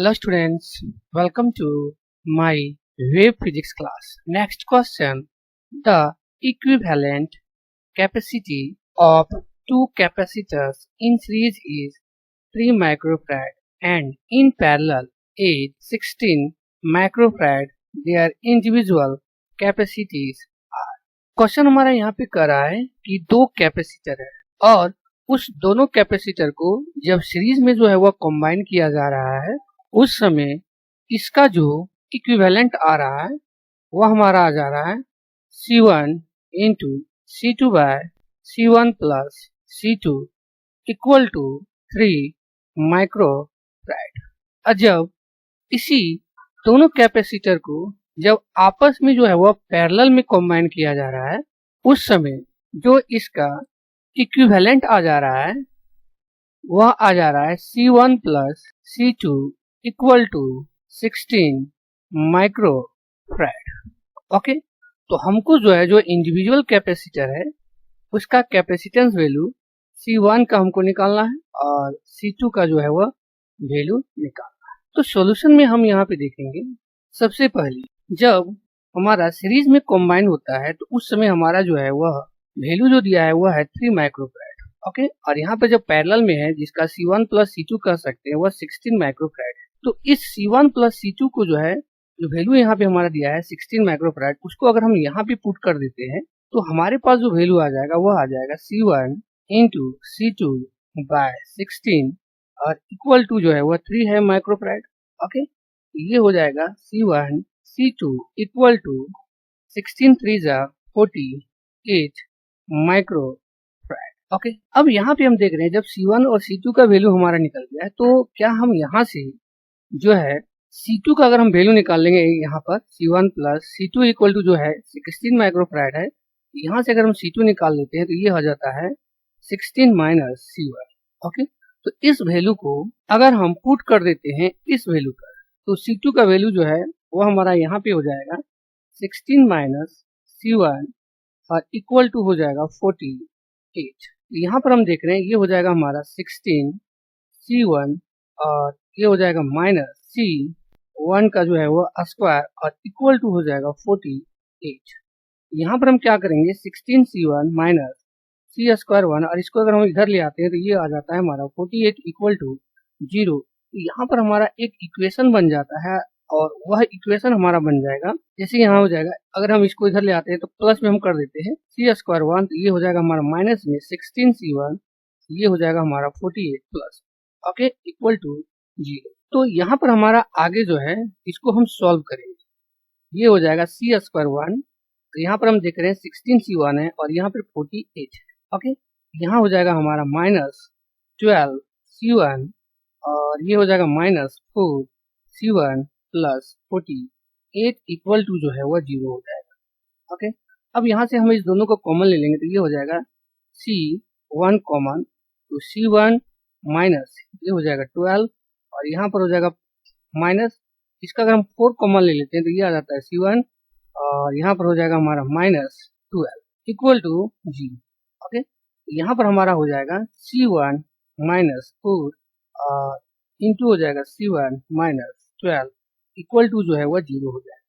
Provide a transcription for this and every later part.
Hello students, welcome to my wave physics class. Next question. The equivalent capacity of two capacitors in series is 3 microfarad and in parallel is 16 microfarad. Their individual capacities are. Question हमारा यहाँ पे कर रहा है कि दो capacitor है और उस दोनों कैपेसिटर को जब सीरीज में जो है वो कंबाइन किया जा रहा है उस समय इसका जो इक्विवेलेंट आ रहा है वह हमारा आ जा रहा है C1 into C2 by C1 plus C2 equal to 3 microfarad. और जब इसी दोनों कैपेसिटर को जब आपस में जो है वह पैरेलल में कंबाइन किया जा रहा है उस समय जो इसका इक्विवेलेंट आ जा रहा है वह आ जा रहा है C1 plus C2 equal to 16 microfarad. Okay, तो हमको जो है जो इंडिविजुअल कैपेसिटर है उसका कैपेसिटेंस वैल्यू C1 का हमको निकालना है और C2 का जो है वह वैल्यू निकालना है। तो सॉल्यूशन में हम यहाँ पे देखेंगे सबसे पहले जब हमारा सीरीज में कंबाइन होता है तो उस समय हमारा जो है वह वैल्यू जो दिया है वह है 3 माइक्रोफैराड। ओके, और यहाँ पे जब पैरेलल में है जिसका C1 प्लस C2 कह सकते हैं वह 16 माइक्रोफैराड है। तो इस C1 प्लस C2 को जो है जो वैल्यू यहाँ पे हमारा दिया है 16 माइक्रोफैराड उसको अगर हम यहाँ पे पुट कर देते हैं तो हमारे पास जो वैल्यू आ जाएगा वह आ जाएगा C1 इंटू C2 बाय 16 और इक्वल टू जो है वह 3 है माइक्रोफैराड। ओके, ये हो जाएगा C1 C2 इक्वल टू 16 3 जा 48 माइक्रोफैराड। ओके, अब यहाँ पे हम देख रहे हैं जब C1 और C2 का वैल्यू हमारा निकल गया है तो क्या हम यहाँ से जो है C2 का अगर हम वैल्यू निकाल लेंगे यहाँ पर C1 plus C2 equal to जो है 16 माइक्रोफैराड है, यहाँ से अगर हम C2 निकाल लेते हैं तो ये हो जाता है 16 माइनस C1। ओके, तो इस वैल्यू को अगर हम पुट कर देते हैं इस वैल्यू पर तो C2 का वैल्यू जो है वो हमारा यहाँ पे हो जाएगा 16 माइनस C1 और इक्वल टू हो जाएगा 48। यहाँ पर हम देख रहे हैं ये हो जाएगा हमारा 16 C1 और ये हो जाएगा माइनस C1 का जो है वो स्क्वायर और इक्वल टू हो जाएगा 48। यहाँ पर हम क्या करेंगे 16 C1 माइनस C स्क्वायर 1 और इसको अगर हम इधर ले आते हैं तो ये आ जाता है हमारा 48 इक्वल टू 0। यहाँ पर हमारा एक इक्वेशन बन जाता है और वह इक्वेशन हमारा बन जाएगा जैसे यहाँ हो जाएगा अगर हम इसको इधर ले आते हैं तो प्लस में हम कर देते हैं C स्क्वायर 1 तो ये हो जाएगा हमारा माइनस में 16 C1 ये हो जाएगा हमारा 48 प्लस ओके इक्वल टू 0। तो यहाँ पर हमारा आगे जो है इसको हम सॉल्व करेंगे। ये हो जाएगा C स्क्वायर 1 तो यहाँ पर हम देख रहे हैं 16 C1 है और यहाँ पर 48 है। ओके, यहाँ हो जाएगा हमारा माइनस 12 C1 और ये हो जाएगा minus 4 C1 plus 48 equal to जो है वह 0 हो जाएगा। ओके, अब यहाँ से हम इस दोनों को कॉमन ले लेंगे तो ये हो जाएगा C1 कॉमन तो C1 माइनस ये हो जाएगा 12 और यहाँ पर हो जाएगा माइनस इसका अगर हम 4 कॉमन ले लेते हैं तो ये आ जाता है C1 और यहाँ पर हो जाएगा हमारा माइनस 12 इक्वल टू 0। ओके, यहाँ पर हमारा हो जाएगा C1 माइनस 4 और इंटू हो जाएगा C1 माइनस 12 इक्वल टू जो है वह 0 हो जाएगा।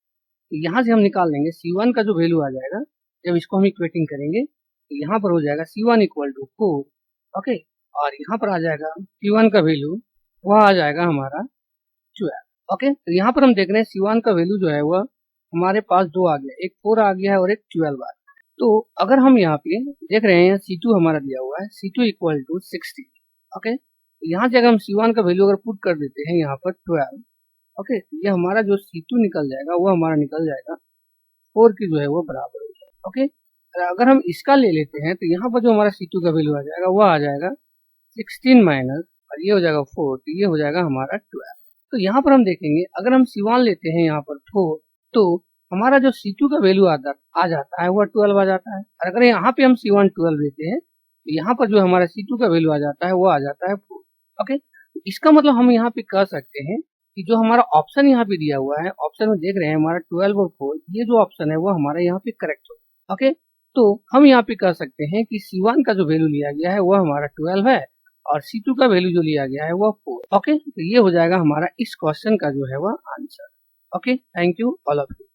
तो यहाँ से हम निकाल लेंगे C1 का जो वैल्यू आ जाएगा जब इसको हम इक्वेटिंग करेंगे तो यहाँ पर हो जाएगा C1 इक्वल टू 4। ओके, और यहाँ पर आ जाएगा C1 का वैल्यू वह आ जाएगा हमारा 12। ओके, तो यहाँ पर हम देख रहे हैं C1 का वैल्यू जो है वह हमारे पास दो आ गया, एक 4 आ गया है और एक 12 आ गया। तो अगर हम यहाँ पे देख रहे हैं C2 हमारा दिया हुआ है C2 इक्वल टू 60। ओके, तो यहाँ से अगर हम C1 का वैल्यू अगर पुट कर देते हैं यहाँ पर 12 ओके तो ये हमारा जो C2 निकल जाएगा वो हमारा निकल जाएगा 4 की जो है वो बराबर हो जाएगा। ओके, अगर हम इसका ले लेते हैं तो यहाँ पर जो हमारा C2 का वैल्यू आ जाएगा वो आ जाएगा 16 माइनस और ये हो जाएगा 4 तो ये हो जाएगा हमारा 12। तो यहाँ पर हम देखेंगे अगर हम C1 लेते हैं यहाँ पर 4 तो हमारा जो C2 का वैल्यू आ जाता है वह 12 आ जाता है और अगर यहाँ पे हम C1 12 लेते हैं तो यहाँ पर जो हमारा C2 का वैल्यू आ जाता है वो आ जाता है 4। ओके, तो इसका मतलब हम यहाँ पे कह सकते हैं कि जो हमारा ऑप्शन यहाँ पे दिया हुआ है ऑप्शन में देख रहे हैं हमारा 12 और 4 ये जो ऑप्शन है वो हमारा यहाँ पे करेक्ट होगा। ओके, तो हम यहाँ पे कह सकते हैं कि C1 का जो वैल्यू लिया गया है वो हमारा 12 है और C2 का वैल्यू जो लिया गया है वो 4। ओके, तो ये हो जाएगा हमारा इस क्वेश्चन का जो है वह answer. Okay, thank you all of you.